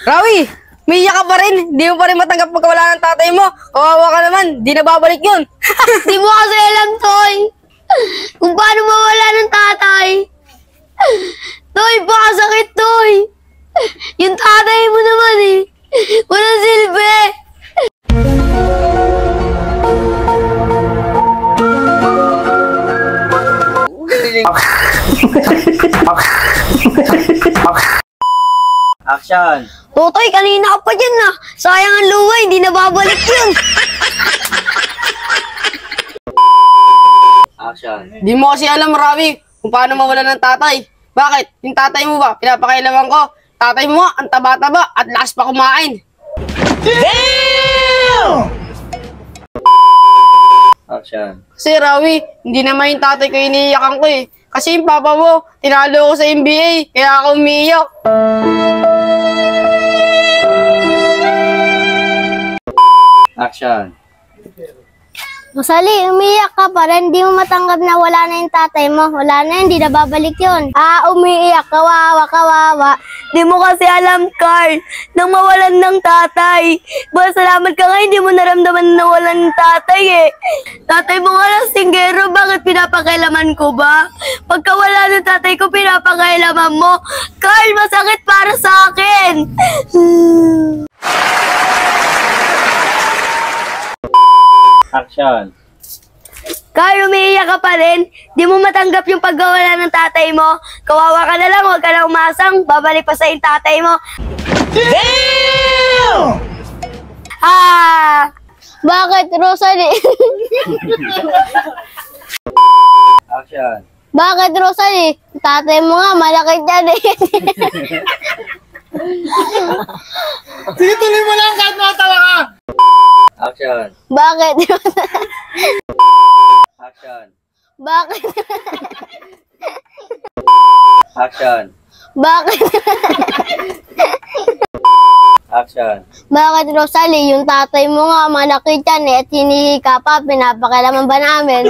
Rawi, may iyak ka pa rin. Di mo pa rin matanggap pagkawala ng tatay mo. Kawawa ka naman. Di na babalik yun. Di mo kasi alam, Toy. Kung paano mawala ng tatay. Toy, baka sakit, Toy. Yung tatay mo naman eh. Walang silbi. Action! Totoy, kanina ka pa dyan na. Sayang ang luwa, hindi na babalik yun. Action! Di mo kasi alam, Rawi, kung paano mawala ng tatay. Bakit? Yung tatay mo ba? Pinapakailaman ko. Tatay mo, ang taba-taba at lakas pa kumain. Damn! Action! Kasi Rawi, hindi naman yung tatay ko iniiyakan ko eh. Kasi yung papa mo, tinalo ko sa NBA, kaya ako umiiyak. Action! Masali, umiiyak ka pa rin. Di mo matanggap na wala na yung tatay mo. Wala na yun, di na babalik yun. Umiiyak. Kawawa, kawawa. Di mo kasi alam, Carl, nang mawalan ng tatay. Salamat ka nga, hindi mo naramdaman na nawalan ng tatay eh. Tatay mo nga lang singgero, bakit pinapakailaman ko ba? Pagka wala ng tatay ko, pinapakailaman mo. Carl, masakit para sa akin. Action! Carl, umiiyak ka pa rin. Di mo matanggap yung pagkawala ng tatay mo. Kawawa ka na lang, huwag ka na umasang. Babalik pa sa yung tatay mo. Damn! Bakit, Rosalie? Action! Bakit, Rosalie? Tatay mo nga, malaki dyan eh. Sige, tuloy mo lang kahit matawa ka. Action! Bakit? Action! Bakit? Action! Bakit? Action! Bakit, Rosalie? Yung tatay mo nga, malaki dyan eh. At hindi ka pa, pinapakilaman ba namin?